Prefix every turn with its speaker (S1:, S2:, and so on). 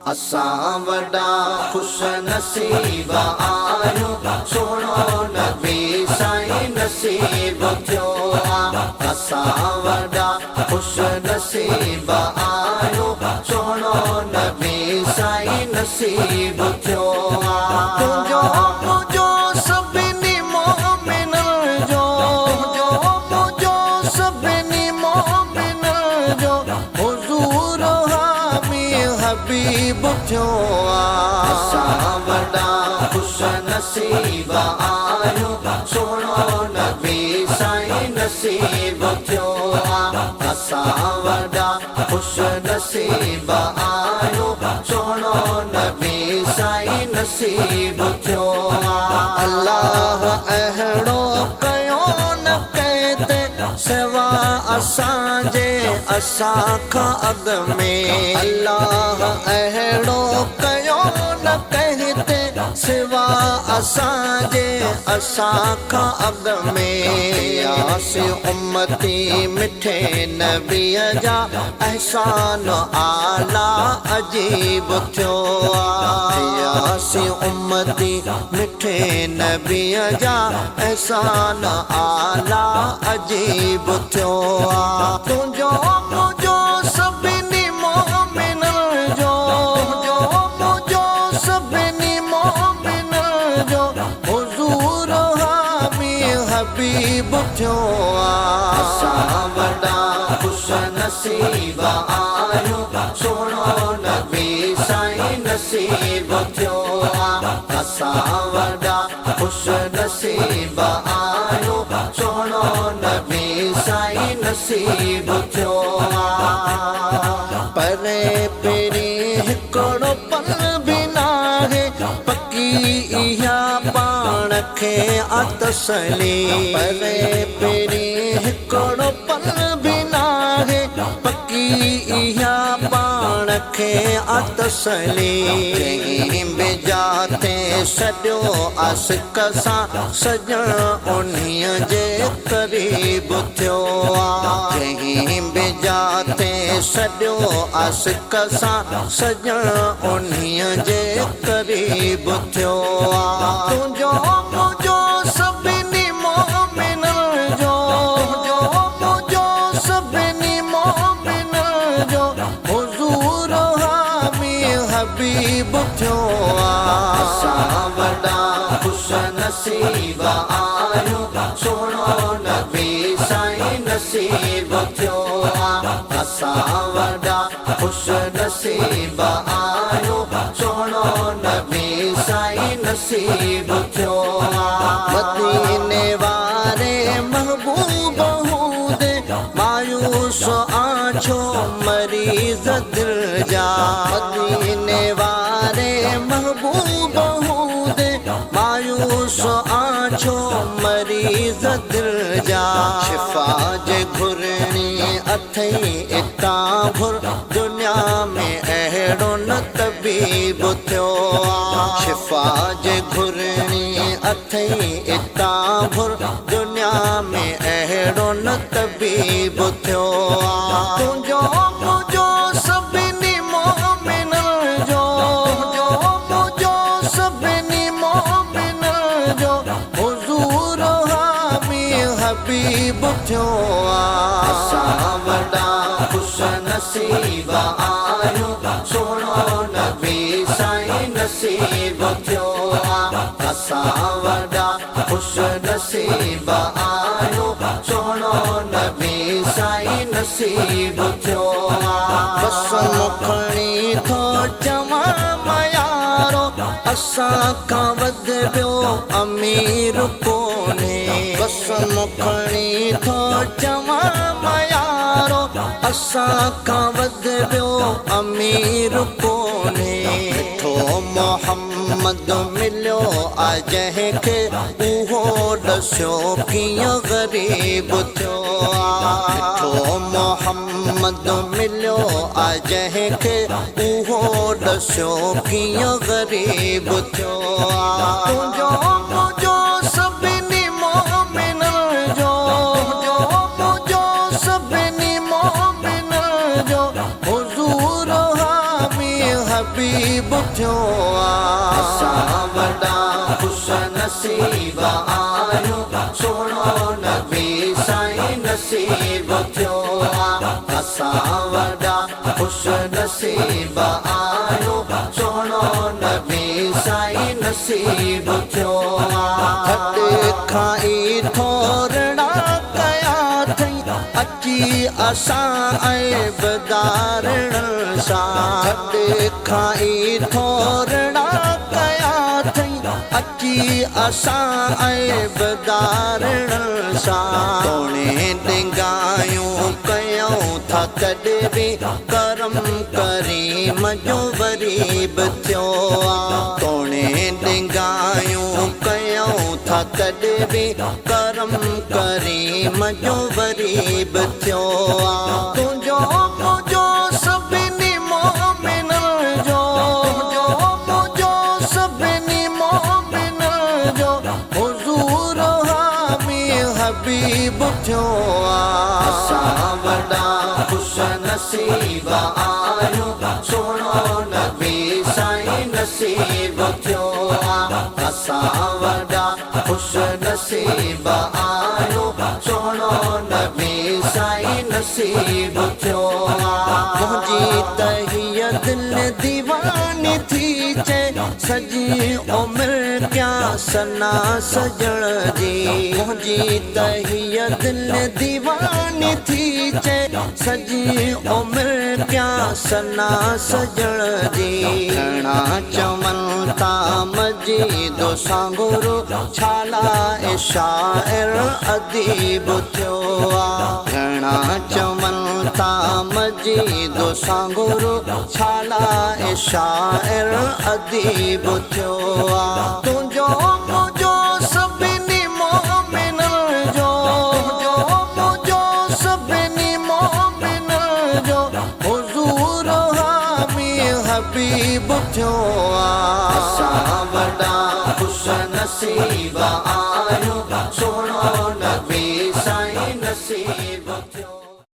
S1: असां वॾा खुश नसीब आहियूं, सोणो नबी साईं नसीब थियो आ। असां वॾा खुश नसीब आहियूं, सोणो नबी साईं नसीब थियो आ। तुंहिंजो मुंहिंजो सभिनी मोमिननि जो, मुंहिंजो सभिनी मोमिननि जो हुज़ूर हामी हबीब थियो आ। असां वॾा खुश नसीब आहियूं, सोणो नबी साईं नसीब थियो आ। असां वॾा खुश नसीब आहियूं, सोणो नबी साईं नसीब थियो आ। अल्लाह अहिड़ो कयो न कंहिं ते सिवा असांजे असां खां अॻु में। अल्लाह अहिड़ो कयो न कंहिं ते सिवा असांजे असां खां अॻु में। यासी उम्मती मिठे नबीअ जा अहसान आला अजीब थियो आ। यासी उम्मती मिठे नबीअ जा अहसान आला अजीब थियो आ। तुंहिंजो मुंहिंजो सभिनी मोमिननि जो, मुंहिंजो सभिनी मोमिननि जो हुज़ूर हामी हबीब थियो आ। असां वॾा खुश नसीब आहियूं, सोणो नबी साईं नसीब थियो आ। असां वॾा खुश नसीब आहियूं, सोणो नबी साईं नसीब थियो आ। परे पहिरीं हिकिड़ो पल बि नाहे, पकी इहा पाण खे तसली। परे पहिरीं हिकिड़ो पल बि नाहे, पकी इहा पाण खे तसली। जंहिं बि जाते सॼो आसिक सां सॼण उन्हीअ जे क़रीब थियो आ। जंहिं बि जाते सॼो आसिक सां सॼण उन्हीअ जे क़रीब थियो आ। तुंहिंजो मुंहिंजो सभिनी मोमिननि जो, मुंहिंजो सभिनी मोमिननि जो हुज़ूर हामी हबीब थियो आ। असां वॾा खुश नसीब आहियूं, सोणो नबी साईं नसीब थियो आ। असां वॾा खुश नसीब आहियूं, सोणो नबी साईं नसीब थियो आ। मदीने वारे महबूब हूंदे मायूस आछो मरीज़ दिल जा। मदीने वारे महबूब हूंदे मायूस आछो मरीज़ दिल जा। शिफ़ा जे घुरणी अथई इतां भुर, दुनिया में अहिड़ो न तबीब थियो आ। शिफ़ा जे घुरणी अथई इतां भुर, दुनिया में अहिड़ो न तबीब थियो आ। तुंहिंजो मुंहिंजो सभिनी मोमिननि जो, मुंहिंजो सभिनी मोमिननि जो हुज़ूर हामी हबीब थियो आ। असां वॾा खुश नसीब आहियूं, सोणो नबी साईं नसीब थियो आ। असां वॾा खुश नसीब आहियूं, सोणो नबी साईं नसीब थियो आ। बस मुखणी थो चवां मयारो, असां खां वधि ॿियो अमीर कोन्हे। बस मुखणी थो चवां मयारो, असां खां वधि ॿियो अमीर कोन्हे। मिठो मोहम्मद मिलियो आ जंहिंखे, उहो ॾसियो कीअं ग़रीब थियो आ। मिठो मोहम्मद मिलियो आ जंहिंखे, उहो ॾसियो कीअं ग़रीब थियो आ। तुंहिंजो मुंहिंजो सभिनी मोमिननि जो, मुंहिंजो सभिनी मोमिननि जो हुज़ूर हामी हबीब थियो असां वॾा खुश नसीब आहियूं सोनो नबी साईं नसीब थियो असां वॾा खुश नसीब आहियूं सोनो नबी साईं नसीब थियो खटे खाई थोरड़ा कया थई अची असां ऐबदारण सां खटे खाई थोरड़ा कया थई अची असां ऐबदारण सां तोणे डिंगायूं कयूं था कॾहिं बि करम करीम जो वरीब थियो तोणे डिंगायूं कयूं था कॾहिं बि करम करीम जो वरीब थियो तुंहिंजो मुंहिंजो सभिनी मोमिनन जो मुंहिंजो सभिनी मोमिनन जो हुज़ूर हामी हबीब थियो असां वॾा खुश नसीब आहियूं सोनो नबी साईं नसीब थियो असां वॾा खुश नसीब आहियूं सोनो नबी साईं नसीब थियो मुंहिंजी तहिया दिल दीवानी थी चए सजी उमिरि क्या सना सजण जी मुंहिंजी तहिया दिल दीवानी थी चए सजी उमिरि क्या सना सजण जी घणा चवनि था मजीद सांगुरु छाला ए शाइर अदीब थियो घणा चवनि था मजीद सांगुरु छाला ए शाइर अदीब थियो तुंहिंजो मुंहिंजो सभिनी मोमिनन जो मुंहिंजो सभिनी मोमिनन जो हुज़ूर हामी हबीब थियो असां वॾा खुश नसीब आहियूं